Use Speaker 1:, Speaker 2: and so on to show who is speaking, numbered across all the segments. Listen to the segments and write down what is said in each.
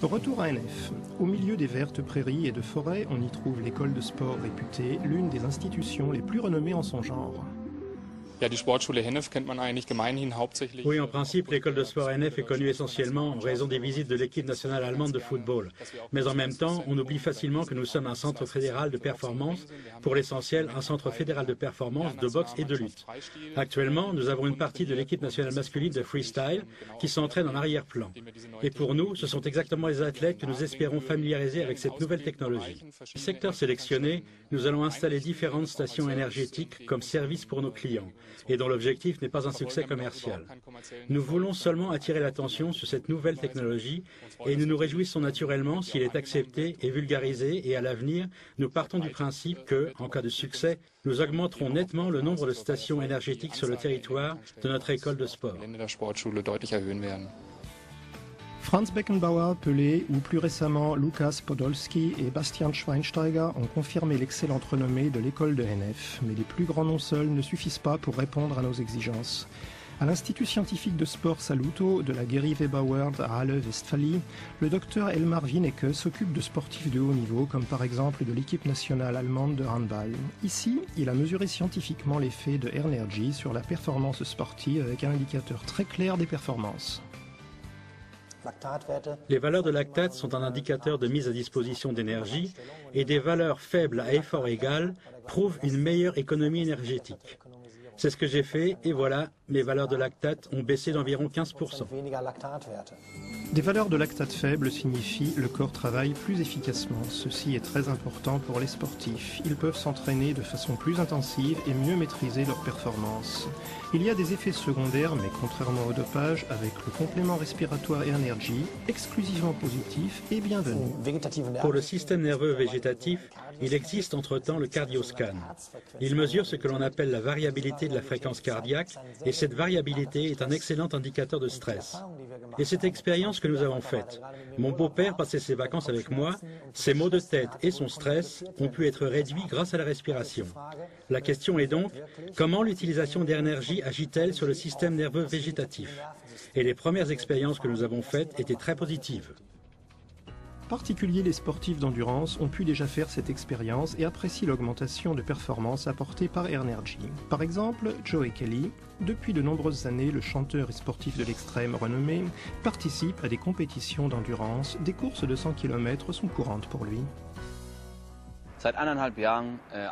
Speaker 1: Retour à NF. Au milieu des vertes prairies et de forêts, on y trouve l'école de sport réputée, l'une des institutions les plus renommées en son genre.
Speaker 2: Oui, en principe, l'école de sport NF est connue essentiellement en raison des visites de l'équipe nationale allemande de football. Mais en même temps, on oublie facilement que nous sommes un centre fédéral de performance, pour l'essentiel un centre fédéral de performance de boxe et de lutte. Actuellement, nous avons une partie de l'équipe nationale masculine de freestyle qui s'entraîne en arrière-plan. Et pour nous, ce sont exactement les athlètes que nous espérons familiariser avec cette nouvelle technologie. Dans le secteur sélectionné, nous allons installer différentes stations énergétiques comme service pour nos clients, et dont l'objectif n'est pas un succès commercial. Nous voulons seulement attirer l'attention sur cette nouvelle technologie et nous nous réjouissons naturellement s'il est accepté et vulgarisé, et à l'avenir, nous partons du principe que, en cas de succès, nous augmenterons nettement le nombre de stations énergétiques sur le territoire de notre école de sport.
Speaker 1: Franz Beckenbauer, Pelé ou plus récemment Lukas Podolski et Bastian Schweinsteiger ont confirmé l'excellente renommée de l'école de NF, mais les plus grands noms seuls ne suffisent pas pour répondre à nos exigences. À l'Institut scientifique de sport Saluto de la Geri Weber World à Halle-Westphalie, le docteur Elmar Wienecke s'occupe de sportifs de haut niveau, comme par exemple de l'équipe nationale allemande de handball. Ici, il a mesuré scientifiquement l'effet de Energy sur la performance sportive avec un indicateur très clair des performances.
Speaker 2: Les valeurs de lactate sont un indicateur de mise à disposition d'énergie et des valeurs faibles à effort égal prouvent une meilleure économie énergétique. C'est ce que j'ai fait et voilà, mes valeurs de lactate ont baissé d'environ 15%.
Speaker 1: Des valeurs de lactate faibles signifient le corps travaille plus efficacement. Ceci est très important pour les sportifs. Ils peuvent s'entraîner de façon plus intensive et mieux maîtriser leurs performances. Il y a des effets secondaires, mais contrairement au dopage, avec le complément respiratoire Energy, exclusivement positif et bienvenu.
Speaker 2: Pour le système nerveux végétatif, il existe entre-temps le cardioscan. Il mesure ce que l'on appelle la variabilité de la fréquence cardiaque et cette variabilité est un excellent indicateur de stress. Et cette expérience que nous avons faite, mon beau-père passait ses vacances avec moi, ses maux de tête et son stress ont pu être réduits grâce à la respiration. La question est donc, comment l'utilisation d'énergie agit-elle sur le système nerveux végétatif? Et les premières expériences que nous avons faites étaient très positives.
Speaker 1: En particulier, les sportifs d'endurance ont pu déjà faire cette expérience et apprécient l'augmentation de performance apportée par Energy. Par exemple, Joey Kelly, depuis de nombreuses années, le chanteur et sportif de l'extrême renommé, participe à des compétitions d'endurance. Des courses de 100 km sont courantes pour lui.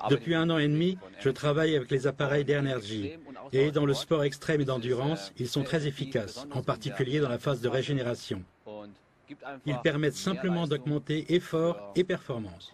Speaker 2: Depuis 1 an et demi, je travaille avec les appareils d'Energy. Et dans le sport extrême et d'endurance, ils sont très efficaces, en particulier dans la phase de régénération. Ils permettent simplement d'augmenter effort et performance.